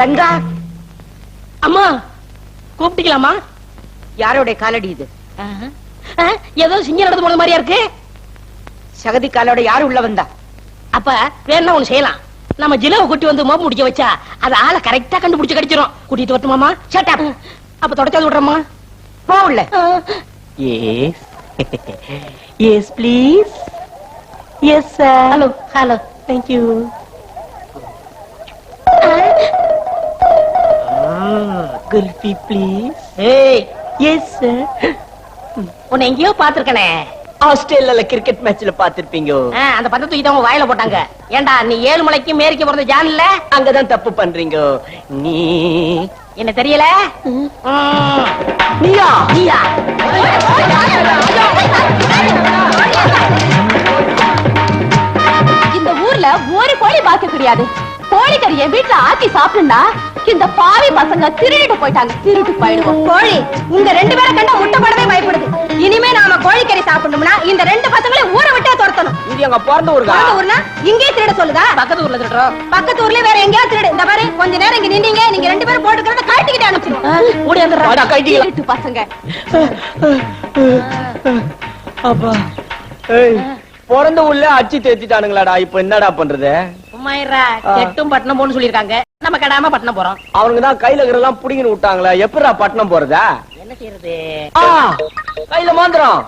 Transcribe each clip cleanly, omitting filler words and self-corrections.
ரங்கா, அம்மா கூப்பிட்டீங்களாமா? யாரோட காலடி இது? ஏதோ சிங்கம் நடந்து போன மாதிரியா இருக்கு. சகதி காலோட யாரு உள்ள வந்தா? அப்ப வேணா ஒண்ணு செய்யலாம். நம்ம ஜிலவை கூட்டி வந்து மோப்பு முடிக்க வச்சா அது ஆளை கரெக்டா கண்டுபிடிச்சு கடிச்சிடும். கூட்டிட்டு வரட்டுமாமா? Shut up. அப்ப தொடச்சாது விடுறோமா? போ உள்ள. Yes. Yes, please. Yes, sir. Hello hello. Thank you. Gulfi, please. ஏய், Yes, sir. உன்னை எங்கேயோ பாத்துருக்கனே. ஆஸ்திரேலியால கிரிக்கெட் மேட்ச்ல பாத்திருப்பீங்க. அந்த பத்த தூக்கி தான் வாயில போட்டாங்க. ஏண்டா நீ 7 மலைக்கு மேரிக்க போறது ஜான் இல்ல? அங்கதான் தப்பு பண்றீங்க. நீ என்ன தெரியல? நீயா? நீயா? இந்த ஊர்ல ஒரு கோழி பாக்க கிடையாது. கோழிக்கறியை வீட்டுல ஆக்கி சாப்பிடுனா இந்த பாவி பசங்க திருடிட்டு போயிட்டாங்க. திருட்டு போயிடுவோம். கோழி உங்க 2 பேரை கண்டா முட்டை போடவே பயப்படுது. இனிமே நாம கோழிக்கறி சாப்பிடணும்னா இந்த 2 பசங்களையும் ஊரை விட்டே துரத்தணும். இது எங்க பிறந்த ஊருக்கா? பிறந்த ஊர்னா இங்கே திருட சொல்லுதா? பக்கத்து ஊர்ல திருடுறோம். பக்கத்து ஊர்ல வேற எங்கேயா திருடு. இந்த பாரு, கொஞ்ச நேரம் இங்க நின்னீங்க, நீங்க 2 பேரும் போட்டுக்கிறத கழட்டிக்கிட்டு அனுப்பிச்சிருவோம். ஓடி வந்துடுறா. வாடா, கைட்டிக்கலாம். திருட்டு பசங்க. அப்பா, ஏய், பிறந்த ஊர்ல அடிச்சு தேத்திட்டானுங்களாடா. இப்ப என்னடா பண்றது? சும்மாயிரா. கெட்டும் பட்டணம் போன்னு சொல்லிருக்காங்க. நம்ம கடாம பட்டணம் போறோம். அவனுங்க தான் கையில இருக்கிறதெல்லாம் புடிங்கின்னு விட்டாங்களா? எப்படா பட்டணம் போறதா? என்ன செய்யறது? கையில மாந்திரம்.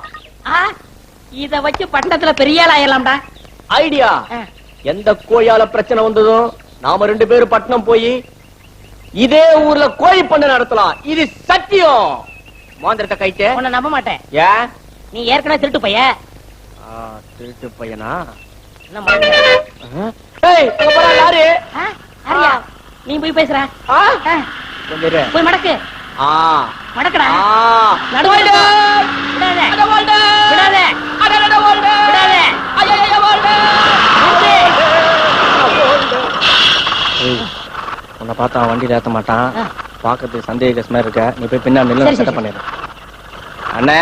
இத வச்சு பட்டணத்துல பெரிய ஆள் ஆயிரலாம்டா. ஐடியா. எந்த கோயால பிரச்சனை வந்ததோ நாம 2 பேரும் பட்டணம் போய் இதே ஊர்ல கோழி பண்ண நடத்தலாம். இது சத்தியம். மாந்திரத்தை கைட்டு. உன்னை நம்ப மாட்டேன். ஏன்? நீ ஏற்கனவே திருட்டு பைய. திருட்டு பையனா? என்ன மாட்டேன்? ஏய், இங்க போறா லாரி. அரியா, நீ போய் பேசுற. கொஞ்சம் இரு. போய் மடக்கு. மடக்கடா. நடுவுல விடாத. விடாத. விடாத. உன்னை பார்த்தா அவன் வண்டியில ஏத்த மாட்டான். பாக்கிறதுக்கு சந்தேகமா இருக்க. நீ போய் பின்னாடி நின்னு செட்டப் பண்ணிடு. அண்ணே,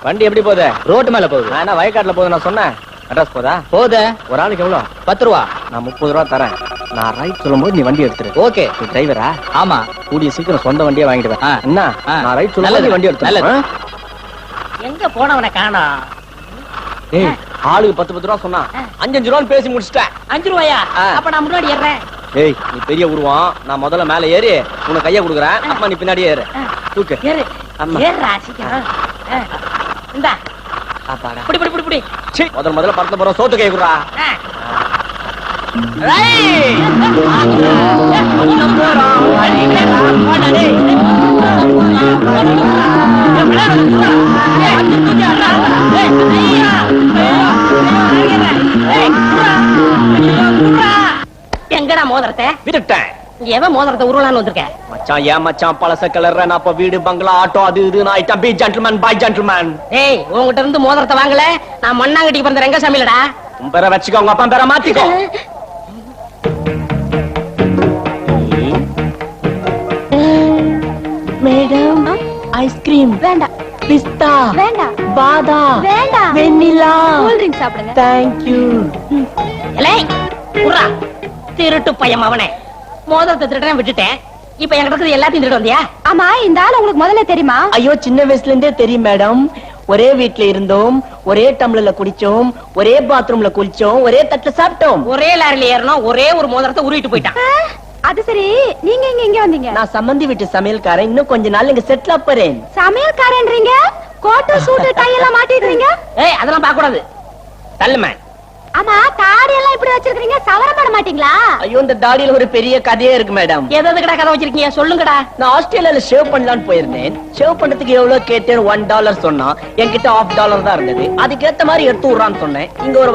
வண்டி எப்படி போகுது? ரோட்டு மேல போகுது. நான் என்ன வயக்காட்டுல போகுது நான் சொன்னேன். அட்ரஸ் போதா? போகுது. ஒரு ஆளுக்கு எவ்வளவு? 10 ரூபா. நான் 30 ரூபா தரேன். நான் ரைட் சொல்லும்போது நீ வண்டி எடுத்துரு. ஓகே. நீ டிரைவரா? ஆமா. கூடிய சீக்கிரம் சொந்த வண்டியை வாங்கிடுவேன். என்ன? நான் ரைட் சொல்லும்போது நீ வண்டி எடுத்துரு. எங்க போனவனை காணோம். ஏய், ஆளுக்கு 10 ரூபா சொன்னா 5 ரூபான்னு பேசி முடிச்சிட்டேன். 5 ரூபாயா? அப்ப நான் முன்னாடி ஏறேன். ஏய், நீ பெரிய உருவம். நான் முதல்ல மேல ஏறி உனக்கு கைய கொடுக்குறேன். அம்மா நீ பின்னாடி ஏறு. தூக்கு. ஏறு. ஏறுடா சீக்கிரம். இந்தா. அப்பாடா. புடி புடி புடி புடி. சீ, முதல்ல பறந்து போறோம். சோத்து கை குடுறா. எங்கடா மோதிரத்தை விட்டுட்டேன். எவன் மோதிரத்தை உருளான்னு வந்திருக்க? மச்சான், ஏன் மச்சான் பழச கலர்ற? நான் அப்ப வீடு பங்களா ஆட்டோ அது இது நான் item. Be gentleman, bye gentleman. ஏய், உங்ககிட்ட இருந்து மோதிரத்தை வாங்கல. நான் மண்ணாங்கட்டிக்கு பிறந்த ரங்கசாமிலடா. உன் பேரை வச்சுக்கோ, உங்க அப்பா பேரை மாத்திக்கோ. மேடம், ஐஸ்கிரீம் வேண்டாம். பிஸ்தா வேண்டாம். பாதாம் வேண்டாம். வெண்ணிலா. கூல் ட்ரிங்க் சாப்பிடுங்க. Thank you. ஏய், உர்ரா. திருட்டு பையன் அவனே. மோதிரத்தை திருடறேன் விட்டுட்டேன். இப்ப என்கிட்ட இருக்கிறது எல்லாத்தையும் திருட வந்தியா? ஆமா, இந்த ஆள் உங்களுக்கு முதல்ல தெரியுமா? ஐயோ, சின்ன வயசுல இருந்தே தெரியும் மேடம். ஒரே வீட்ல இருந்தோம், ஒரே டம்ளர்ல குடிச்சோம், ஒரே பாத்ரூம்ல குளிச்சோம், ஒரே தட்டுல சாப்பிட்டோம். ஒரே லாரில ஏறணும். ஒரே ஒரு மோதிரத்தை உருவிட்டு போயிட்டான். அது சரி, நீங்க இங்க வந்தீங்க? நான் சம்பந்தி வீட்டு சமையல்காரன். இன்னும் கொஞ்ச நாள் இங்க செட்டில் ஆப்பறேன். சமையல்காரன்றீங்க? கோட்டு சூட்டு டை எல்லாம் மாட்டிடுறீங்க? ஏய், அதெல்லாம் பார்க்க கூடாது. தள்ளுமே. ஆமா, தாடி எல்லாம் இப்படி வச்சிருக்கீங்க. சவரம் பண்ண மாட்டீங்களா? ஐயோ, இந்த தாடியில ஒரு பெரிய கதையே இருக்கு மேடம். எதுக்கடா கதை வச்சிருக்கீங்க? சொல்லுங்கடா. நான் ஆஸ்திரேலியால ஷேவ் பண்ணலான்னு போயிருந்தேன். ஷேவ் பண்றதுக்கு எவ்வளவு கேட்டேன்? $1 சொன்னா. என்கிட்ட $1/2 தான் இருந்தது. அதுக்கேத்த மாதிரி எடுத்து விடுறான்னு சொன்னேன். இங்க ஒரு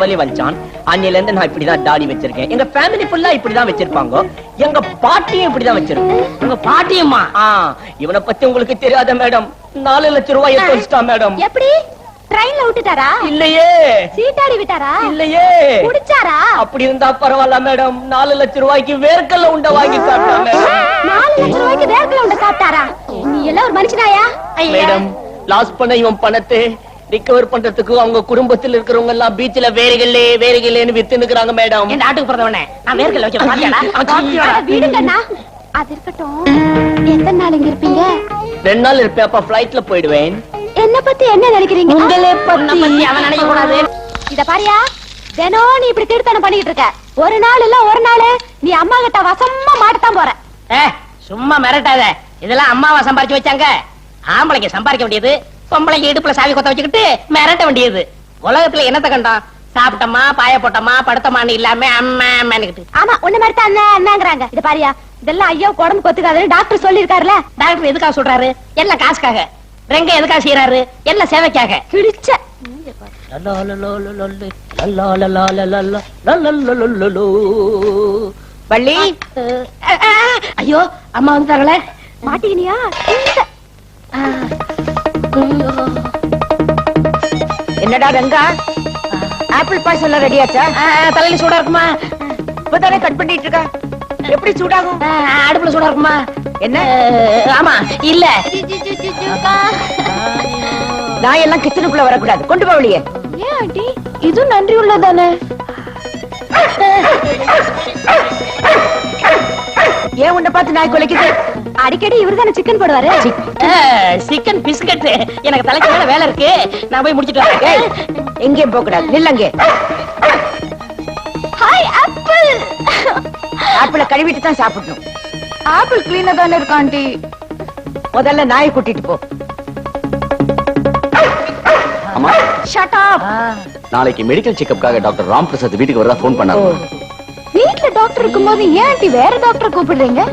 வலி வலிச்சான். அன்னில இருந்து நான் இப்படிதான் தாடி வச்சிருக்கேன். எங்க ஃபேமிலி ஃபுல்லா இப்படிதான் வச்சிருப்பாங்க. எங்க பாட்டியும் இப்படிதான் வச்சிருக்கோம். உங்க பாட்டியம்மா? இவனை பத்தி உங்களுக்கு தெரியாத மேடம். 4 லட்சம் ரூபாய் எடுத்து வச்சிட்டான் மேடம். எப்படி? ட்ரெயின்ல விட்டுட்டாரா? இல்லையே. சீட்டாடி விட்டாரா? இல்லையே. குடிச்சாரா? அப்படி இருந்தா பரவாயில்ல மேடம். 4 லட்சம் ரூபாய்க்கு வேர்க்கல்ல உண்டை வாங்கி சாப்பிட்டாங்க. 4 லட்சம் ரூபாய்க்கு வேர்க்கல்ல உண்டை சாப்பிட்டாரா? நீ எல்லாம் ஒரு மனுஷனாயா? மேடம், லாஸ் பண்ண இவன் பணத்தை ரிகவர் பண்றதுக்கு அவங்க குடும்பத்தில் இருக்கிறவங்க எல்லாம் பீச்ல வேறுகளேன்னு வித்து நிக்கிறாங்க மேடம். என் நாட்டுக்கு பிறந்தவனே நான் வேர்க்கல வச்சு அட, விடுங்கண்ணா. அது இருக்கட்டும். எத்தனை நாள் இங்க இருப்பீங்க? 2 நாள் இருப்பேன். அப்ப பிளைட்ல போயிடுவேன். என்ன பத்தி என்ன நினைக்கிறீங்க? உங்களே பத்தி அவன் நினைக்க கூடாது. இத பாரியா, தினம் நீ இப்படி திருத்தனம் பண்ணிட்டு இருக்க. ஒரு நாள் இல்ல ஒரு நாள் நீ அம்மா கிட்ட வசமா மாட்டத்தான் போற. சும்மா மிரட்டாத. இதெல்லாம் அம்மாவா சம்பாரிச்சு வச்சாங்க. ஆம்பளைங்க சம்பாதிக்க வேண்டியது, பொம்பளைங்க இடுப்புல சாவி கொத்த வச்சுக்கிட்டு மிரட்ட வேண்டியது. உலகத்துல என்னத்த கண்டோம்? சாப்பிட்டமா, பாய போட்டமா, படுத்தமான்னு இல்லாம அம்மா அம்மானுக்கிட்டு. ஆமா, உன்ன மாதிரி தான் அண்ணாங்கறாங்க. இத பாரியா, இதெல்லாம் ஐயோ உடம்பு கொத்துக்காதுன்னு டாக்டர் சொல்லிருக்காருல. டாக்டர் எதுக்காக சொல்றாரு? எல்லாம் காசுக்காக. ரெங்க எதுக்காக செய்யறாரு? எல்லாம் சேவைக்காக. கிழிச்ச வள்ளி, ஐயோ அம்மா வந்துட்டாங்களே. மாட்டீனியா? என்னடா ரங்கா, ஆப்பிள் பாய்ஸ் எல்லாம் ரெடியாச்சா? தலையில சூடா இருக்குமா? இப்பதானே கட் பண்ணிட்டு இருக்க. எப்படி சூடாகும்? அடுப்புல சூடா இருக்குமா? என்ன? ஆமா இல்ல. நான் எல்லாம் கிச்சனுக்குள்ள வரக்கூடாது. கொண்டு போவலியே. ஏன் ஆண்டி, இது நன்றி உள்ளதானே? ஏன் உன்னை பார்த்து நாய் குலைக்குது? அடிக்கடி இவர்தானே சிக்கன் போடுவாரு. Chicken biscuit. எனக்கு தலைக்கு மேல வேலை இருக்கு, நான் போய் முடிச்சிட்டு வரேன். எங்கேயும் போக கூடாது, நில்லங்க. Hi apple. ஆப்பிள கழுவிட்டு தான் சாப்பிடணும். ஆப்பிள் கிளீனா தானே இருக்கு ஆண்டி. முதல்ல நாயை கூட்டிட்டு போ. அம்மா, ஷட் அப். நாளைக்கு மெடிக்கல் செக்கப்காக டாக்டர் ராம் பிரசாத் வீட்டுக்கு வரதா போன் பண்ணாரு. வீட்ல டாக்டர் இருக்கும்போது ஏன் ஆண்டி வேற டாக்டர் கூப்பிடுறீங்க?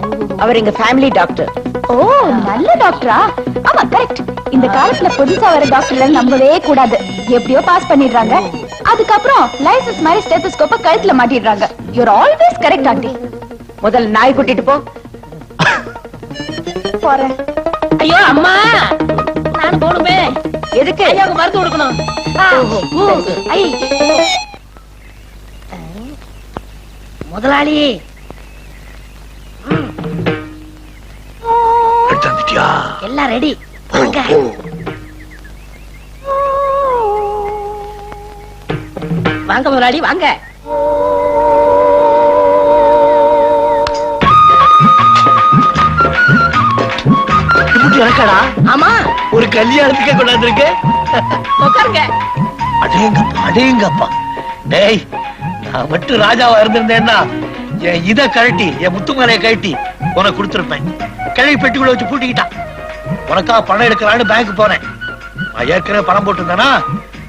அவர் எங்க ஃபேமிலி டாக்டர். ஓ, நல்ல டாக்டரா? ஆமா, கரெக்ட். இந்த காலத்துல புதுசா வர டாக்டர்ல நம்பவே கூடாது. எப்படியோ பாஸ் பண்ணிடுறாங்க. அதுக்கப்புறம் லைசன்ஸ் மாதிரி ஸ்டெத்தோஸ்கோப்ப கழுத்துல மாட்டிடுறாங்க. You are always correct aunty. முதல்ல நாய் கூட்டிட்டு போ. போறேன். ஐயோ அம்மா, நான் போடுமே. எதுக்கு? ஐயாவுக்கு மருந்து கொடுக்கணும். ஐ, முதலாளி, எல்லாம் ரெடி. வாங்க. வாங்க முதலாளி, வாங்க. எனக்கடா ஆமா, ஒரு கல்யாணத்துக்கு கொண்டாந்துருக்க. உட்காருங்க. அடேங்கப்பா அடேங்கப்பா. டேய், நான் மட்டும் ராஜாவா இருந்திருந்தேன்னா என் இத கழட்டி, என் முத்துமலையை கழட்டி உனக்கு கொடுத்திருப்பேன். கிழவி பெட்டிக்குள்ள வச்சு பூட்டிக்கிட்டான். உனக்கா பணம் எடுக்கலான்னு பேங்க் போனேன். நான் ஏற்கனவே பணம் போட்டிருந்தேனா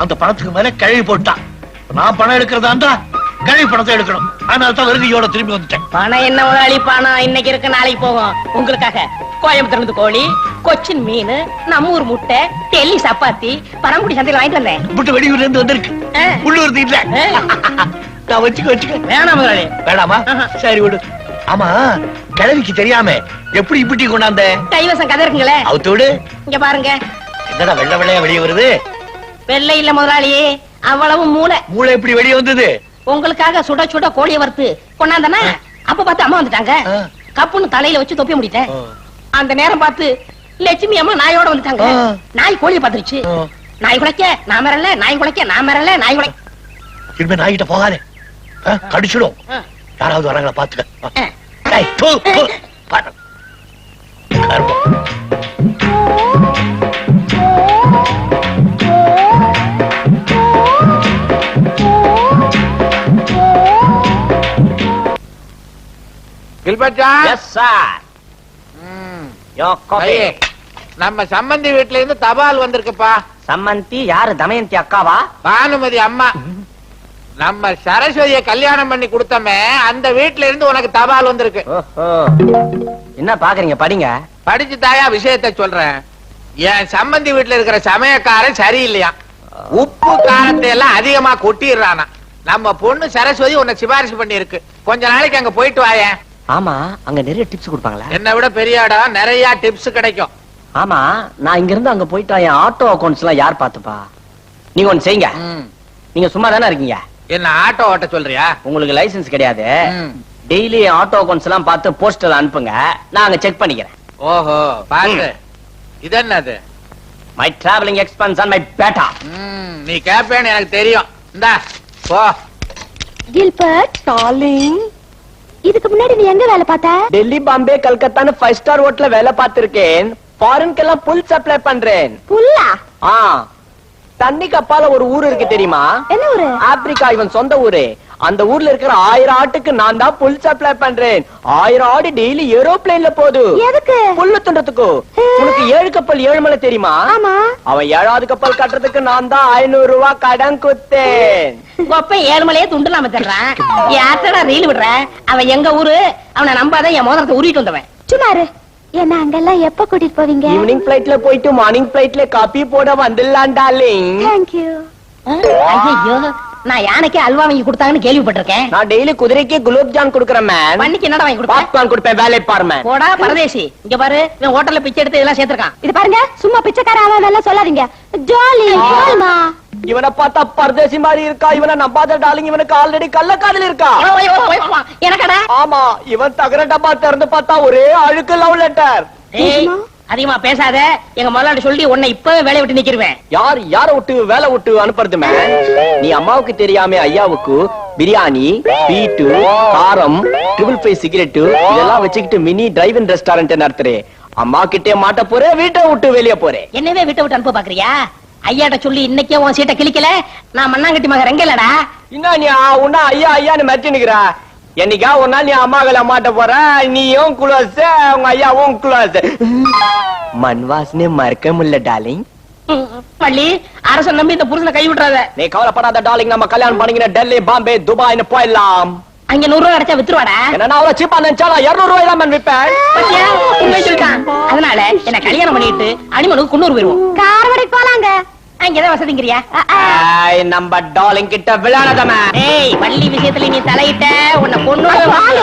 அந்த பணத்துக்கு மேல கிழவி போட்டான். நான் பணம் எடுக்கிறதாண்டா கிழவி பணத்தை எடுக்கணும். அதனால தான் வருகையோட திரும்பி வந்துட்டேன். பணம் என்ன முதலாளி, பணம் இன்னைக்கு இருக்கு நாளைக்கு போகும். உங்களுக்காக கோயம்புத்தூர்ல கோழி, கொச்சின் மீன், நம்ம ஊர் முட்டை, டெல்லி சப்பாத்தி, பரம்புடி சந்தையில வாங்கிட்டு வந்தேன். முட்டை வெளியூர்ல இருந்து வந்திருக்கு. உள்ளூர் இல்ல. நான் வச்சுக்க. வேணாம் முதலாளி. வேணாமா? சரி விடு. ஆமா, கிழவிக்கு தெரியாம எப்படி இப்படி கொண்டாந்த? கைவசம் கதை இருக்குங்களே, அவுத்தோடு. இங்க பாருங்க. என்னடா வெள்ளை வெள்ளையா வெளியே வருது? வெள்ளை இல்ல முதலாளி, அவ்வளவு மூளை. மூளை எப்படி வெளியே வந்தது? உங்களுக்காக சுட சுட கோழியை வறுத்து கொண்டாந்தனா, அப்ப பார்த்து அம்மா வந்துட்டாங்க. கப்புன்னு தலையில வச்சு தொப்பி முடிட்டேன். அந்த நேரம் பார்த்து லட்சுமி அம்மா நாயோட வந்துட்டாங்க. நாய் கோழியை பார்த்துருச்சு. நாய் குலைக்க நான் மிரல, நாய் குலைக்க நான் மிரல, நாய் குலைக்க. இனிமே நாய்கிட்ட போகாதே, கடிச்சிடும். யாராவது வராங்களா பாத்துக்க. டேய், போ, போ. பாரு. கர்மம். Yes sir. யோ காபி. நம்ம சம்பந்தி வீட்ல இருந்து தபால் வந்திருக்குப்பா. சம்மந்தி யாரு? தமயந்தி அக்காவா? பானுமதி அம்மா. நம்ம சரஸ்வதியை கல்யாணம் பண்ணி கொடுத்தமே அந்த வீட்ல இருந்து உனக்கு தபால் வந்திருக்கு. ஓஹோ, என்ன பாக்குறீங்க? படிங்க. படிச்சு தாயா விஷயத்தை சொல்றேன். என் சம்பந்தி வீட்ல இருக்கிற சமயக்காரன் சரியில்லையா, உப்பு காரத்தை எல்லாம் அதிகமா கொட்டிடுறானா. நம்ம பொண்ணு சரஸ்வதி உன்னை சிபாரிசு பண்ணி இருக்கு. கொஞ்ச நாளைக்கு அங்க போயிட்டு வாயேன். ஆமா, அங்க நிறைய டிப்ஸ் கொடுப்பாங்களா? என்னை விட பெரிய இடம், நிறைய டிப்ஸ் கிடைக்கும். ஆமா, நான் இங்க இருந்து அங்க போயிட்டா என் ஆட்டோ அக்கவுண்ட்ஸ் எல்லாம் யார் பாத்துப்பா? நீங்க ஒண்ணு செய்யுங்க. நீங்க சும்மா தானே இருக்கீங்க. என்ன ஆட்டோ ஓட்ட சொல்றியா? உங்களுக்கு லைசென்ஸ் கிடையாது. டெய்லி ஆட்டோ அக்கவுண்ட்ஸ் எல்லாம் பார்த்து போஸ்டர் அனுப்புங்க, நான் அங்க செக் பண்ணிக்கிறேன். ஓஹோ, பாத்து. இது என்னது? My travelling expense and my batta. நீ கேப்பேன்னு எனக்கு தெரியும். இந்தா போ. கில்பர்ட் டார்லிங், இதுக்கு முன்னாடி நீ எங்க வேலை பார்த்த? டெல்லி, பாம்பே, கல்கத்தான்னு 5 ஸ்டார் ஹோட்டல்ல வேலை பார்த்திருக்கேன். ஃபாரின்க்கெல்லாம் புல் சப்ளை பண்றேன். புல்லா? ஆ, தண்ணி கப்பால ஒரு ஊர் இருக்கு தெரியுமா? என்ன ஊரு? ஆப்பிரிக்கா, இவன் சொந்த ஊரு. அந்த ஊர்ல இருக்கிற 1000 ஆட்டுக்கு நான் தான் புல் சப்ளை பண்றேன். 1000 ஆடு டெய்லி ஏரோப்ளேன்ல போகுது. எதுக்கு? புல்லு துண்டத்துக்கு. உனக்கு 7 கப்பல் 7 மலை தெரியுமா? ஆமா. அவன் 7வது கப்பல் கட்டுறதுக்கு நான் தான் 500 ரூபாய் கடன் குத்தேன். கொப்பை 7 மலையே துண்டுலாம தர்றான். யார்டா ரீல் விடுற? அவன் எங்க ஊரு? அவனை நம்பாத, என் மோதிரத்தை உருவிட்டு வந்தவன். சுமாரு என்ன அங்கெல்லாம் எப்ப கூட்டிட்டு போவீங்க? ஈவினிங் பிளைட்ல போயிட்டு மார்னிங் பிளைட்ல காபி போட வந்துடலாம் டார்லிங். தேங்க்யூ. ஐயோ, நான் யானைக்கே அல்வா வாங்கி கொடுத்தாங்கன்னு கேள்விப்பட்டிருக்கேன். நான் டெய்லி குதிரைக்கு குலோப் ஜான் குடுக்கறேன் மேன். பண்ணிக்கு என்னடா வாங்கி கொடுப்பேன்? பாப்கார்ன் கொடுப்பேன். வேலை பாரு மேன். போடா பரதேசி. இங்க பாரு, இவன் ஹோட்டல்ல பிச்சை எடுத்து இதெல்லாம் சேர்த்திருக்கான். இது பாருங்க, சும்மா பிச்சைக்கார அவன் எல்லாம் சொல்லாதீங்க. ஜாலி ஜாலிமா. இவனை பார்த்தா பரதேசி மாதிரி இருக்கா. இவனை நம்பாத டார்லிங். இவனுக்கு ஆல்ரெடி கள்ளக்காதல் இருக்கா. எனக்கடா? ஆமா, இவன் தகர டப்பா திறந்து பார்த்தா ஒரே அழுக்கு லவ் லெட்டர். ஏய், அதிகமா பேசாத. எங்க முதலாளி சொல்லி உன்னை இப்பவே வேலைய விட்டு நிக்கிருவேன். யார விட்டு வேலை விட்டு அனுப்புறது மேன்? நீ அம்மாவுக்கு தெரியாம ஐயாவுக்கு பிரியாணி, ஸ்வீட்டு, காரம், 555 சிகரெட் இதெல்லாம் வச்சுக்கிட்டு மினி டிரைவ் இன் ரெஸ்டாரண்ட் நடத்துறே. அம்மா கிட்டே மாட்ட போறே, வீட்டை விட்டு வெளியே போறேன். என்னவே வீட்டை விட்டு அனுப்ப பாக்குறியா? ஐயாட்ட சொல்லி இன்னைக்கே உன் சீட்டை கிழிக்கல. நான் மண்ணாங்கட்டி மகன் ரெங்கலடா. என்ன நீ உன்ன ஐயா ஐயான்னு மிரட்டினுக்குற? என்னைக்கா ஒரு நாள் நீ அம்மாக்களை மாட்ட போற. நீயும் குளோஸ், உங்க ஐயாவும் குளோஸ். மண் வாசனை மறக்க முடியல டார்லிங். பள்ளி அரசன் நம்பி இந்த புருஷனை கை விட்டுறாத. நீ கவலைப்படாத டார்லிங். நம்ம கல்யாணம் பண்ணிக்கிற டெல்லி, பாம்பே, துபாய்னு போயிடலாம். அங்க 100 ரூபாய் கிடைச்சா வித்துருவாடா. என்ன அவ்வளவு சீப்பா நினைச்சாலும் 200 ரூபாய் தான் மேன் விப்பேன். பாத்தியா, உண்மை சொல்லிட்டான். அதனால என்ன கல்யாணம் பண்ணிட்டு அனிமனுக்கு குன்னூர் போயிருவோம். காரவடை போலாங்க. அங்கதான் வசதிங்கிறியா? நம்ம டார்லிங் கிட்ட விளையாடாத மேன். ஏய், பள்ளி விஷயத்துல நீ தலையிட்ட உன்னை கொண்டு வேலை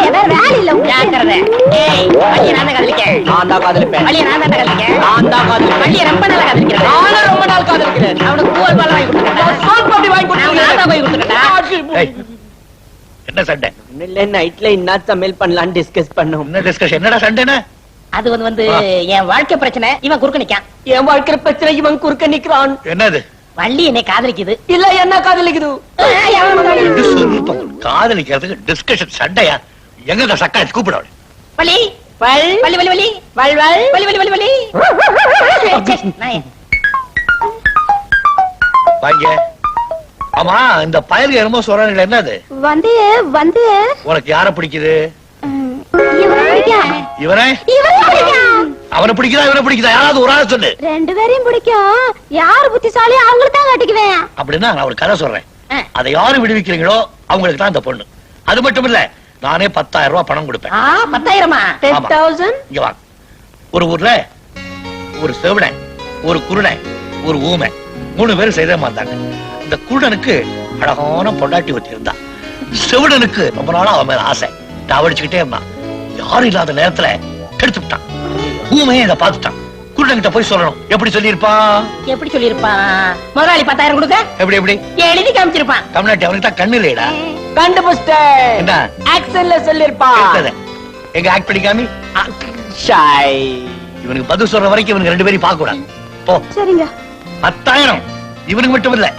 இல்ல. ஜாக்கிரதை. ஏய், பள்ளியை நான் தான் காதலிக்கேன். நான் தான் காதலிப்பேன். பள்ளியை நான் தான் காதலிக்கேன். நான் தான் காதலிப்பேன். பள்ளியை ரொம்ப நாளா காதலிக்கிறேன். நானும் ரொம்ப நாள் காதலிக்கிறேன். அவனுக்கு பூவல் பால் வாங்கி கொடுத்துட்டா. சோன்பப்படி வாங்கி நான் தான் போய் கொடுத்துட்டா. ஏய், என்ன சண்டை? இல்ல, நைட்ல என்ன சமையல் பண்ணலாம்னு டிஸ்கஸ் பண்ணோம். என்ன டிஸ்கஷன்? என்னடா சண்டைன்னு? அது வந்து என் வாழ்க்கை பிரச்சனை. இவன் குறுக்க நிக்கான். என் வாழ்க்கை பிரச்சனை இவன் குறுக்க நிக்கிறான். என்னது? வள்ளி என்னை காதலிக்குது. இல்ல, என்ன காதலிக்குது? இது சொல்லிருப்பாங்க. காதலிக்கிறதுக்கு டிஸ்கஷன் சண்டையா? எங்க சக்கா கூப்பிட வள்ளி வள் வள்ளி வள்ளி வள்ளி வள் வள் வள்ளி வள்ளி வள்ளி வள்ளி. நாயே. வாங்க. ஆமா, இந்த பயலுக்கு என்னமோ சொல்றாங்க. என்னது? வந்து வந்து உனக்கு யார பிடிக்குது? இவனை பிடிக்கும். இவனே? இவனை பிடிக்கும். அவனை பிடிக்குதா இவனை பிடிக்குதா? யாராவது ஒரு ஆளை சொல்லு. ரெண்டு பேரையும் பிடிக்கும். யாரு புத்திசாலி அவங்களுக்கு தான் கட்டிக்குவேன். அப்படின்னா நான் ஒரு கதை சொல்றேன். அதை யாரு விடுவிக்கிறீங்களோ அவங்களுக்கு தான் இந்த பொண்ணு. அது மட்டும் இல்ல, நானே 10,000 ரூபாய் பணம் கொடுப்பேன். 10,000? 10,000. இங்க வாங்க. ஒரு ஊர்ல ஒரு செவிடன், ஒரு குருடன், ஒரு ஊமை 3 பேரும் செய்தமா இருந்தாங்க. இந்த குருடனுக்கு அழகான பொண்டாட்டி ஒருத்தி இருந்தா. செவிடனுக்கு ரொம்ப நாளா அவன் மேல ஆசை. தாவடிச்சுக்கிட்டே இருந்தான். யாரும் இல்லாத நேரத்துல கெடுத்து விட்டான். ஊமையே இதை பார்த்துட்டான். குருடன்கிட்ட போய் சொல்லணும். எப்படி சொல்லியிருப்பான்? எப்படி சொல்லியிருப்பான்? முதலாளி 10,000 கொடுக்க எப்படி எப்படி எழுதி காமிச்சிருப்பான். தமிழ்நாட்டு அவனுக்கு தான் கண்ணு இல்லையடா. கண்டுபிடிச்சிட்டேன். என்ன? ஆக்சன்ல சொல்லிருப்பான். எடுத்தது. எங்க ஆக்ட் பண்ணிக்காமி. ஷாய். இவனுக்கு பதில் சொல்ற வரைக்கும் இவனுக்கு 2 பேரையும் பார்க்க கூடாது. போ. சரிங்க. 10,000 இவனுக்கு மட்டும் இல்ல,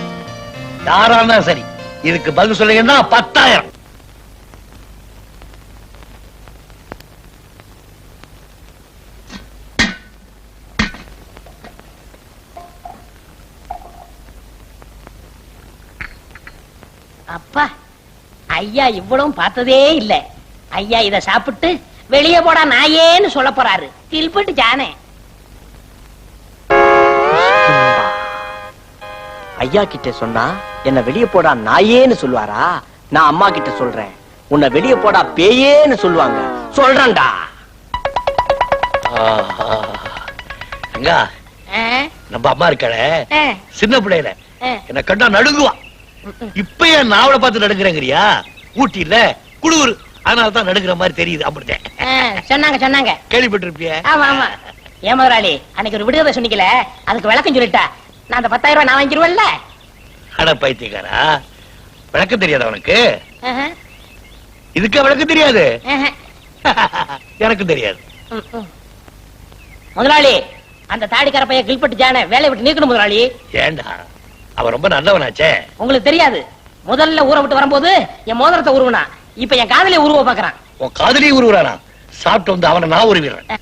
யாரா இருந்தாலும் சரி. இதுக்கு பதில் சொல்லுங்கன்னா 10,000. அப்பா, ஐயா இவ்வளவும் பார்த்ததே இல்ல. ஐயா இத சாப்பிட்டு வெளியே போடா நாயேன்னு சொல்ல போறாரு. கில்பட்டு ஜானே. ஐயா கிட்ட சொன்னா என்ன வெளிய போடா நாயேன்னு சொல்லுவாரா? நான் அம்மா கிட்ட சொல்றேன், உன்னை வெளிய போடா பேயேன்னு சொல்லுவாங்க. சொல்றேன்டா. அங்க நம்ம அம்மா இருக்காளே, சின்ன பிள்ளையில என்ன கண்டா நடுங்குவா. இப்ப ஏன் நாவலை பார்த்து நடுங்குறேங்கறியா? ஊட்டி இல்ல குளுர், அதனாலதான் நடுங்குற மாதிரி தெரியுது. அப்படித்தேன் சொன்னாங்க சொன்னாங்க. கேள்விப்பட்டிருப்பிய? ஆமா ஆமா. ஏன் முதலாளி அன்னைக்கு ஒரு விடுதலை சொன்னீங்களே, அதுக்கு விளக்கம் சொல்லிட்டா நான் அந்த 10,000 ரூபாய் நான் வாங்கிடுவேன்ல. அட பைத்தியக்காரா, விளக்கம் தெரியாத உனக்கு? இதுக்கு விளக்கம் தெரியாது? எனக்கு தெரியாது. முதலாளி அந்த தாடிக்கார பையன் கில்பட்டு ஜான வேலையை விட்டு நீக்கணும் முதலாளி. ஏண்டா அவன் ரொம்ப நல்லவனாச்சே. உங்களுக்கு தெரியாது, முதல்ல ஊரை விட்டு வரும்போது என் மோதிரத்தை உருவனா, இப்ப என் காதலே உருவ பாக்குறான். உன் காதலி உருவுறானா? சாப்பிட்டு வந்து அவனை நான் உருவிடுறேன்.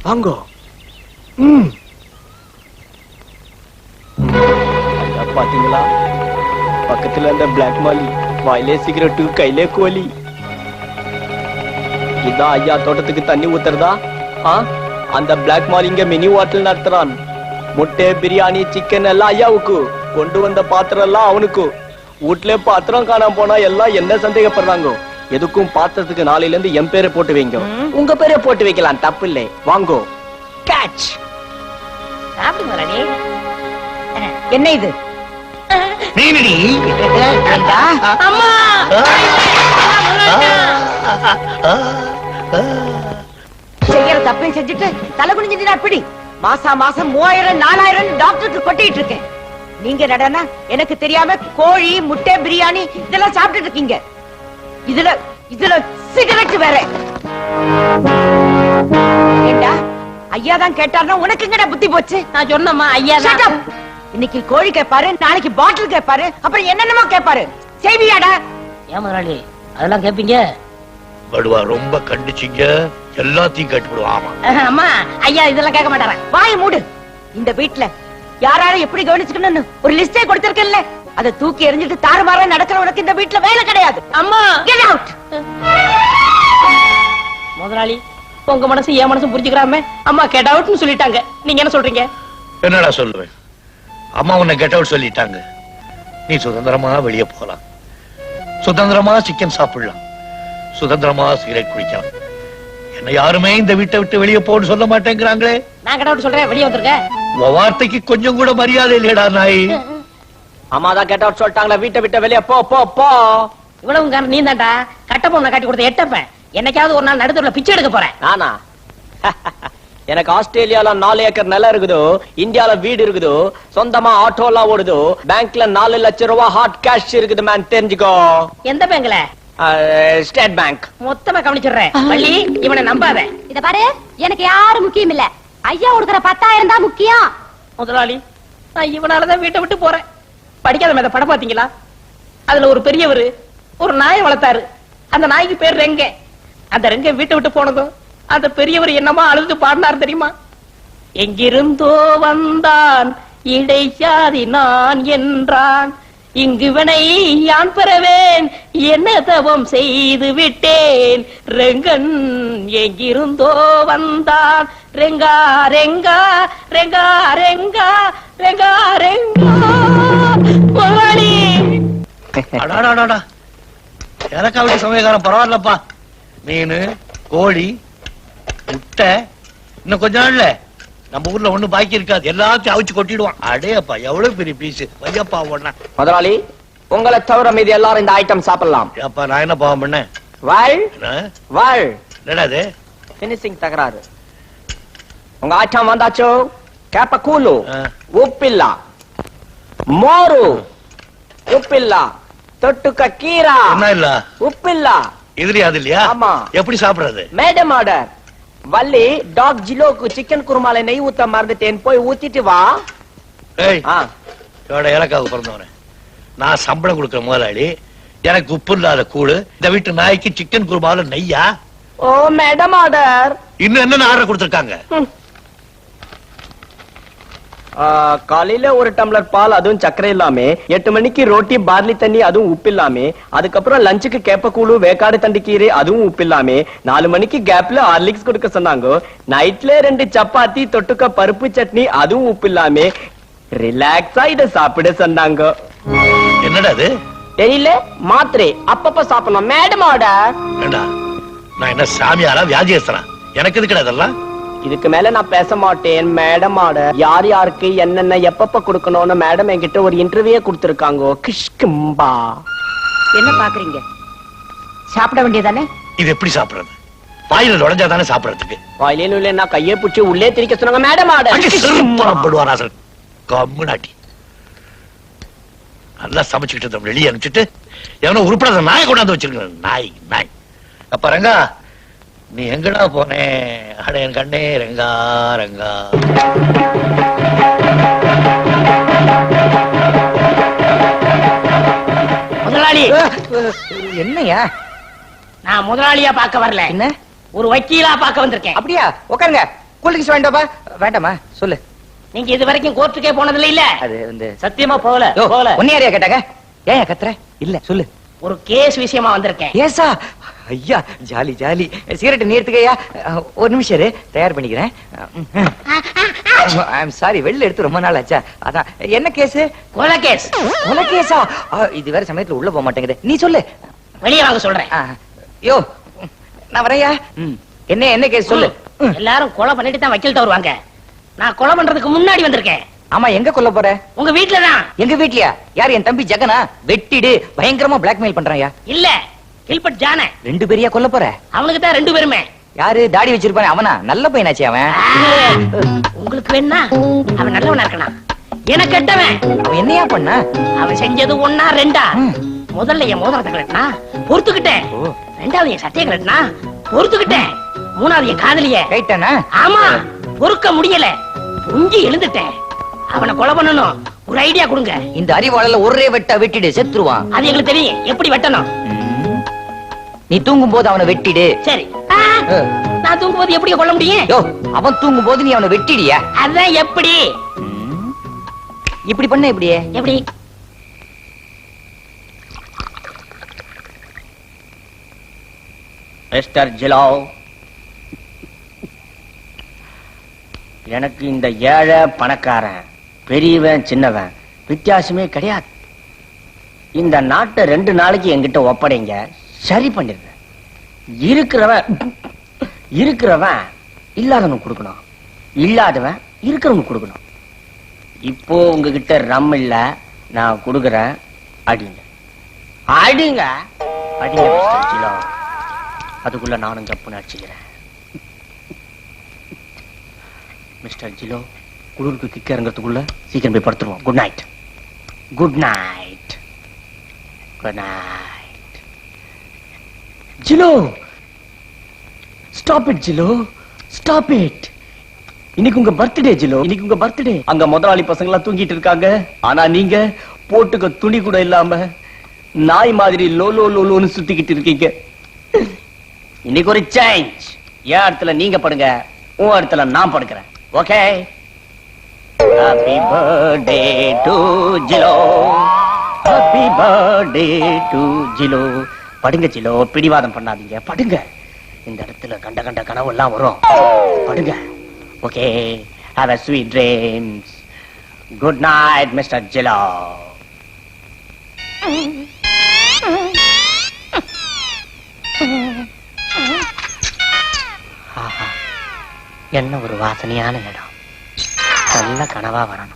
வாங்கோ. பாத்தீங்களா, பக்கத்துல இருந்த பிளாக் மாலி, வாயிலே சிகரெட்டு கையிலே கோலி. இதான் ஐயா தோட்டத்துக்கு தண்ணி ஊத்துறதா? அந்த பிளாக் மாலி இங்க மினி ஹோட்டல் நடத்துறான். முட்டை, பிரியாணி, சிக்கன் எல்லாம் ஐயாவுக்கு. கொண்டு வந்த பாத்திரம் எல்லாம் அவனுக்கு. வீட்டுல பாத்திரம் காணாம போனா எல்லாம் என்ன சந்தேகப்படுறாங்க. எதுக்கும் பாத்திரத்துக்கு நாளையில இருந்து என் பேரை போட்டு வைங்க. உங்க பேரை போட்டு வைக்கலாம், தப்பு இல்லை. வாங்கோ. கேட்ச். சாப்பிடு முதலாளி. என்ன இது? நீனடி அம்மா செய்யற தப்பையும் செஞ்சுட்டு தலை குனிஞ்சிட்டு அப்படி மாசம் 3000 4000 டாக்டருக்கு கொட்டிட்டு இருக்கேன். நீங்க நடனா எனக்கு தெரியாம கோழி, முட்டை, பிரியாணி இதெல்லாம் சாப்பிட்டு இருக்கீங்க. இதுல சிகரெட் வேற. ஏண்டா ஐயா தான் கேட்டாருன்னா உனக்கு எங்கடா புத்தி போச்சு? நான் சொன்னம்மா ஐயா Shut up. இன்னைக்கு கோழி கேட்பாரு, நாளைக்கு பாட்டில் கேட்பாரு, அப்புறம் என்னென்னமோ கேட்பாரு. செய்வியாடா? ஏன் முதலாளி அதெல்லாம் கேப்பீங்க? படுவா ரொம்ப கண்டிச்சிங்க, எல்லாத்தையும் கேட்டுவிடுவா. ஆமா அம்மா ஐயா இதெல்லாம் கேட்க மாட்டாரா? வாயை மூடு. இந்த வீட்டுல யாரார எப்படி கவனிச்சுக்கணும்னு ஒரு லிஸ்டே கொடுத்திருக்கேன்ல, அதை தூக்கி எறிஞ்சிட்டு தாறுமாறா நடக்கிறவனுக்கு இந்த வீட்டுல வேலை கிடையாது. அம்மா Get out. முதலாளி உங்க மனசு என் மனசு புரிஞ்சுக்கிறாம அம்மா கெட் அவுட்னு சொல்லிட்டாங்க. நீங்க என்ன சொல்றீங்க? என்னடா சொல்லுவேன்? அம்மா உன்னை கெட் அவுட் சொல்லிட்டாங்க. நீ சுதந்திரமா வெளியே போகலாம், சுதந்திரமா சிக்கன் சாப்பிடலாம், சுதந்திரமா சிகரெட் குடிக்கலாம். என்ன யாருமே இந்த வீட்டை விட்டு வெளியே போன்னு சொல்ல மாட்டேங்கிறாங்களே. நான் கெட் அவுட் சொல்றேன், வெளியே வந்துருங்க. உன் வார்த்தைக்கு கொஞ்சம் கூட மரியாதை இல்லையடா நாய். அம்மா தான் கேட்ட சொல்லிட்டாங்களா, வீட்டை விட்டு வெளியே போ போ போ. இவ்வளவு காரணம் நீ தான்டா. கட்ட பொண்ணை காட்டி கொடுத்த எட்டப்ப என்னைக்காவது ஒரு நாள் நடுத்தூர்ல பிச்சை எடுக்க போறேன். நானா? எனக்கு ஆஸ்திரேலியால 4 ஏக்கர் நிலம் இருக்குதோ, இந்தியால வீடு இருக்குதோ, சொந்தமா ஆட்டோ எல்லாம் ஓடுதோ, பேங்க்ல 4 லட்சம் ரூபாய் ஹாட் கேஷ் இருக்குது மேன், தெரிஞ்சுக்கோ. எந்த பேங்க்ல? State bank. மொத்தமா கவனிச்சிடுறேன். வள்ளி இவனை நம்பாத. இத பாரு, எனக்கு யாரும் முக்கியம் இல்ல. ஐயா கொடுக்கிற 10,000 தான் முக்கியம். முதலாளி நான் இவனாலதான் வீட்டை விட்டு போறேன். படிக்காத மேத படம் பாத்தீங்களா? அதுல ஒரு பெரியவர் ஒரு நாயை வளர்த்தாரு. அந்த நாய்க்கு பேர் ரெங்க. அந்த ரெங்க வீட்டை விட்டு போனதும் அந்த பெரியவர் என்னமா அழுது பாடினார் தெரியுமா? எங்கிருந்தோ வந்தான் இடைச்சாதி நான் என்றான், இங்குவனை யான் பெறவேன் என்ன தவம் செய்து விட்டேன். ரெங்கன் எங்கிருந்தோ வந்தான், ரெங்கா ரெங்கா ரெங்கா ரெங்கா ரெங்கா ரெங்கா. முதலாளி அடாடாடாடா, எனக்கா வீட்டு சமயக்காரன் பரவாயில்லப்பா. மீன், கோழி, முட்டை, இன்னும் கொஞ்ச நாள்ல நம்ம ஊர்ல ஒண்ணு பாக்கி இருக்காது, எல்லாத்தையும் அவிச்சு கொட்டிடுவான். அடேப்பா எவ்வளவு பெரிய பீஸ். வையப்பா ஒண்ணா முதலாளி உங்களை தவிர மீதி எல்லாரும் இந்த ஐட்டம் சாப்பிடலாம். ஏப்பா நான் என்ன பாவம் பண்ணேன்? வாழ் என்ன? வாழ். என்னடா இது? பினிஷிங் தகராறு. உங்க ஐட்டம் வந்தாச்சோ? கேப்ப கூலு, உப்பில்ல, மோரு, உப்பில்ல, தொட்டுக்க கீரா, என்ன இல்ல உப்பில்ல. இதுலயா? அது இல்லையா? ஆமா. எப்படி சாப்பிடுறது? Madam order. வள்ளி டாக் ஜிலோக்கு சிக்கன் குருமால நெய் ஊத்த மறந்துட்டேன், போய் ஊத்திட்டு வா. ஏய் ஏலக்காவுக்கு பிறந்தவனே, நான் சம்பளம் கொடுக்கிற முதலாளி, எனக்கு உப்பு இல்லாத கூழு, இந்த வீட்டு நாய்க்கு சிக்கன் குருமால நெய்யா? ஓ மேடம் ஆர்டர். இன்னும் என்ன ஆர்டர் கொடுத்திருக்காங்க? காலையில ஒரு டம்ளர் பால், அதுவும் சக்கரை இல்லாம, 8 மணிக்கு ரோட்டி பார்லி தண்ணி, அதுவும் உப்பு இல்லாம, அதுக்கப்புறம் லஞ்சுக்கு கேப்பக்கூழு வேக்காடு தண்டி கீரை, அதுவும் உப்பு இல்லாம, 4 மணிக்கு கேப்ல ஹார்லிக்ஸ் கொடுக்க சொன்னாங்க. நைட்ல 2 சப்பாத்தி தொட்டுக்க பருப்பு சட்னி, அதுவும் உப்பு இல்லாம, ரிலாக்ஸா இத சாப்பிட சொன்னாங்க. என்னடா அது? தெரியல, மாத்திரை அப்பப்ப சாப்பிடணும். Madam order. ஏண்டா நான் என்ன சாமியாரா வியாதியஸ்தனா? எனக்கு எதுக்குடா இதெல்லாம்? இதுக்கு மேல நான் பேச மாட்டேன். Madam order. யார் யாருக்கு என்னென்ன எப்பப்ப கொடுக்கணும்னு மேடம் என்கிட்ட ஒரு இன்டர்வியூ கொடுத்திருக்காங்க. கிஷ்கும்பா. என்ன பாக்குறீங்க? சாப்பிட வேண்டியதானே? இது எப்படி சாப்பிடுறது? வாயில நுழைஞ்சாதானே சாப்பிடுறதுக்கு. வாயிலே நுழைய நான் கையை பிடிச்சி உள்ளே திரிக்க சொன்னாங்க. Madam order. கம்முனாட்டி நல்லா சமைச்சுக்கிட்டு வெளியே அனுப்பிச்சுட்டு எவனோ உருப்படாத நாயை கொண்டாந்து வச்சிருக்க. நாய் நாய். அப்ப ரங்கா நீ எங்கடா போனே? அட என் கண்ணே ரங்கா ரங்கா. முதலாளி, என்னையா? நான் முதலாளியா பார்க்க வரல, என்ன? ஒரு வக்கீலா பார்க்க வந்திருக்கேன். அப்படியா? உட்காருங்க. கூல்ட்ரிங்க்ஸ் வேண்டாமா? வேண்டாமா? சொல்லு. நீங்க இது வரைக்கும் கோர்ட்டுக்கே போனதில்ல இல்ல? அது வந்து சத்தியமா போகல. ஒன்னே யாரையா கேட்டாங்க? ஏன் கத்துற? இல்ல சொல்லு. ஒரு கேஸ் விஷயமா வந்திருக்கேன். ஏசா? ஐயா ஜாலி ஜாலி. சிகரெட் நீர்த்துக்கையா? ஒரு நிமிஷம் இரு, தயார் பண்ணிக்கிறேன். ஐ அம் சாரி, வெளில எடுத்து ரொம்ப நாள் ஆச்சா. அதான். என்ன கேஸ்? கொலை கேஸ். கொலை கேஸா? இது வேற சமயத்துல உள்ள போக மாட்டேங்குது. நீ சொல்லு. வெளியே வாங்க சொல்றேன். யோ நான் வரையா. என்ன என்ன கேஸ் சொல்லு. எல்லாரும் கொலை பண்ணிட்டு தான் வக்கீல்ட்ட வருவாங்க. நான் கொலை பண்றதுக்கு முன்னாடி வந்திருக்கேன். ஆமா, எங்க கொல்ல போற? உங்க வீட்டுலதான். எங்க வீட்லயா? யார்? என் தம்பி ஜெகனா? வெட்டிடு, பயங்கரமா பிளாக்மெயில் பண்றாயா? இல்ல, கில்பட் ஜான. 2 பேரையா கொல்ல போற? அவனுக்கு தான் 2 பேருமே. யாரு? தாடி வச்சிருப்பானே அவனா? நல்ல பையனாச்சே அவன். உங்களுக்கு வேணா? அவன் நல்லவனா இருக்கணும். எனக்கு கெட்டவன். அவன் என்னையா பண்ண? அவன் செஞ்சது 1 2 முதல்ல என் மோதிரத்தை கலட்டினா பொறுத்துக்கிட்டேன். 2வது என் சட்டையை கலட்டினா பொறுத்துக்கிட்டேன். 3வது என் காதலிய ரைட்டானா? ஆமா, பொறுக்க முடியல, புஞ்சி எழுந்துட்டேன். அவனை கொலை பண்ணணும், ஒரு ஐடியா கொடுங்க. இந்த அறிவாளல ஒரே வெட்டா வெட்டிடு, செத்துருவான். அது எங்களுக்கு தெரியும் எப்படி வெட்டணும். நீ தூங்கும் போது அவனை வெட்டிடு. சரி. நான் தூங்கும் போது எப்படி கொல்ல முடியும்? யோ, அவன் தூங்கும் போது நீ அவனை வெட்டிடியா? அதான் எப்படி? இப்படி பண்ண எப்படியே? எப்படி? மிஸ்டர் ஜிலோ, எனக்கு இந்த ஏழை பணக்காரன், பெரியவன் சின்னவன் வித்தியாசமே கிடையாது. இந்த நாட்டை 2 நாளைக்கு என்கிட்ட ஒப்படைங்க, சரி பண்ணிடுறேன். இருக்கிறவன் இல்லாதவனுக்கு கொடுக்கணும், இல்லாதவன் இருக்கிறவனுக்கு கொடுக்கணும். இப்போ உங்ககிட்ட ரம் இல்ல, நான் கொடுக்கறேன். அடிங்க அடிங்க அடிங்க மிஸ்டர் ஜிலோ. அதுக்குள்ள நானும் ஜப்புன்னு அடிச்சுக்கிறேன். மிஸ்டர் ஜிலோ, குளிருக்கு கிக்க இறங்கிறதுக்குள்ள சீக்கிரம் போய் படுத்துருவோம். Good night. Good night. Good night. Jilo, stop it Jilo, stop it. இன்னைக்கு உங்க பர்த்டே ஜிலோ, இன்னைக்கு உங்க பர்த்டே. அங்க முதலாளி பசங்க எல்லாம் தூங்கிட்டு இருக்காங்க. ஆனா நீங்க போட்டுக்க துணி கூட இல்லாம நாய் மாதிரி லோலோ லோலோன்னு சுத்திக்கிட்டு இருக்கீங்க. இன்னைக்கு ஒரு சேஞ்ச். என் இடத்துல நீங்க படுங்க, உன் இடத்துல நான் படுக்கிறேன். Okay? Happy birthday to Jilo, happy birthday to Jilo. படுங்க ஜிலோ, பிடிவாதம் பண்ணாதீங்க, படுங்க. இந்த இடத்துல கண்ட கண்ட கனவு எல்லாம் வரும். படுங்க. Okay? Have a sweet dreams. Good night, Mr. Jilo. ஆஹா, என்ன ஒரு வாசனையான இடம். நல்ல கனவா வரணும்.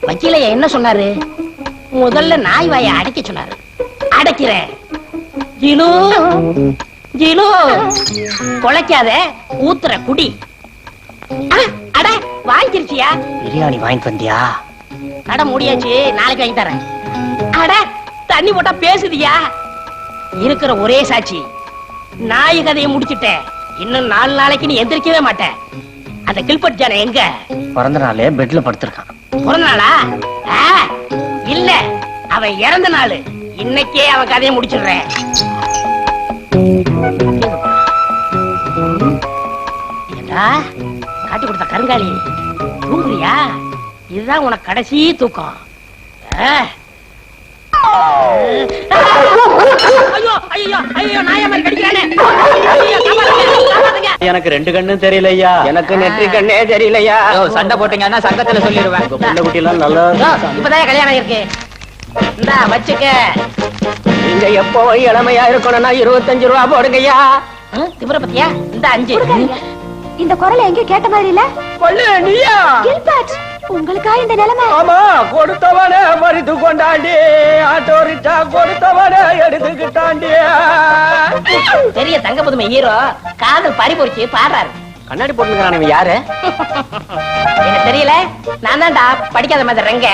வக்கீலையா என்ன சொன்னாரு? முதல்ல நாய் வாயை அடைக்க சொன்னாரு. அடைக்கிறேன். ஜிலு, ஜிலு, கொலைக்காத, ஊத்துற குடி. அட, வாங்கிருச்சியா? பிரியாணி வாங்கிட்டு வந்தியா? கடை முடியாச்சு, நாளைக்கு வாங்கி தரேன். அட, தண்ணி போட்டா பேசுதியா? இருக்கிற ஒரே சாட்சி, நாய் கதையை முடிச்சுட்டேன். இன்னும் 4 நாளைக்கு நீ எந்திரிக்கவே மாட்டேன். அந்த கில்பட் ஜான எங்க? பிறந்த நாளே பெட்ல படுத்திருக்கான். பிறந்த நாளா? இல்ல, அவன் இறந்த நாள். இன்னைக்கே அவன் கதையை முடிச்சிடுறேன். ஏண்டா, காட்டி கொடுத்த கருங்காலி, தூங்குறியா? இதுதான் உனக்கு கடைசி தூக்கம். ஐயோ ஐயோ ஐயோ, நாயா மாதிரி கடிக்கிறானே. எனக்கு 2 கண்ணும் தெரியலையா. எனக்கு நெற்றி கண்ணே தெரியலையா. சண்டை போட்டீங்கன்னா சங்கத்துல சொல்லிடுவேன். புள்ள குட்டி எல்லாம் நல்லா இப்பதான் கல்யாணம் இருக்கு. இந்தா வச்சுக்க. நீங்க எப்போ இளமையா இருக்கணும்னா 25 ரூபா போடுங்கய்யா. திவர பத்தியா? இந்த 5. இந்த குரலை எங்க கேட்ட மாதிரி இல்ல? கொள்ளு நீயா? கில்பர்ட், உங்களுக்கா இந்த நிலைமை? ஆமா, கொடுத்தவனே மறித்து கொண்டாண்டி, ஆட்டோரிட்டா கொடுத்தவனே எடுத்துக்கிட்டாண்டி. பெரிய தங்க புதுமை ஹீரோ காதல் பறிபொறிச்சு பாடுறாரு. கண்ணாடி போட்டுக்கிறான் யாரு? எனக்கு தெரியல. நான் தான்டா படிக்காத மாதிரி ரெங்க.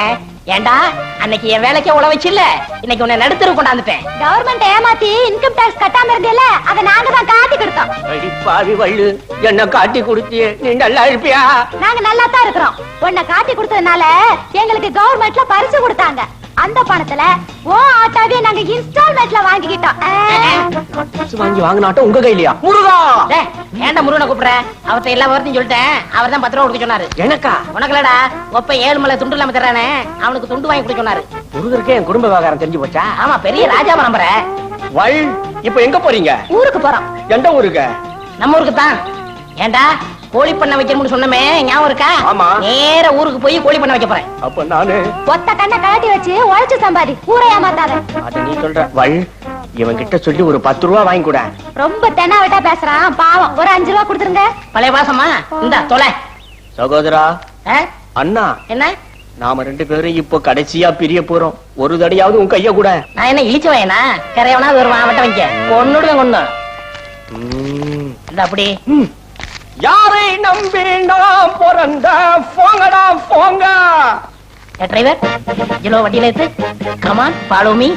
ஏண்டா அன்னைக்கு என் வேலைக்கே உழ வச்சில்ல, இன்னைக்கு உன்னை நடுத்தரு கொண்டாந்துட்டேன். கவர்மெண்ட் ஏமாத்தி இன்கம் டாக்ஸ் கட்டாம இருந்தேல, அத நாங்க தான் காட்டி கொடுத்தோம். அடி பாவி வள்ளு, என்ன காட்டி கொடுத்தியே, நீ நல்லா இருப்பியா? நாங்க நல்லா தான் இருக்கிறோம். உன்னை காட்டி கொடுத்ததுனால எங்களுக்கு கவர்மெண்ட்ல பரிசு கொடுத்தாங்க. அந்த பணத்துல ஓ ஆட்டாவே நாங்க இன்ஸ்டால்மெண்ட்ல வாங்கிக்கிட்டோம். வாங்கி வாங்கினாட்டம் உங்க கையிலயா? முருகா! டேய், ஏன்டா முருகனை கூப்பிடுற? அவர்ட்ட எல்லா வார்த்தையும் சொல்லிட்டேன். அவர் தான் 10 ரூபா கொடுக்க சொன்னாரு. எனக்கா? உனக்குலடா ஒப்ப 7 மலை துண்டு இல்லாம தர்றானே, அவனுக்கு துண்டு வாங்கி கொடுக்க சொன்னாரு. முருகருக்கே என் குடும்ப விவகாரம் தெரிஞ்சு போச்சா? ஆமா, பெரிய ராஜா பரம்பரை. வள், இப்ப எங்க போறீங்க? ஊருக்கு போறோம். எந்த ஊருக்கு? நம்ம ஊருக்கு தான். ஏண்டா கோழி பண்ண வைக்கணும்னு சொன்னமே ஞாபகம் இருக்கா? ஆமா. நேர ஊருக்கு போய் கோழி பண்ண வைக்க போறேன். அப்ப நானு ஒத்த கண்ணை கழட்டி வச்சு உழைச்சு சம்பாதி, ஊரை ஏமாத்தாத. அது நீ சொல்ற. வள், இவன் கிட்ட சொல்லி ஒரு 10 ரூபா வாங்கி கூட. ரொம்ப தெனாவட்டா பேசுறான், பாவம். ஒரு 5 ரூபா கொடுத்துருங்க. பழைய வாசமா இந்த தொலை. சகோதரா, அண்ணா, என்ன நாம 2 பேரும் இப்போ கடைசியா பிரிய போறோம். ஒரு தடையாவது உன் கைய கூட. நான் என்ன இழிச்சு வையனா? கரையவனா வருவான், வட்ட வைக்க கொன்னுடுவேன். கொண்டு இந்த அப்படி யாரை நம்பி நாம் பிறந்த போங்கடா போங்க. டிரைவர், கிலோ வண்டியில ஏத்து. Come on, follow me.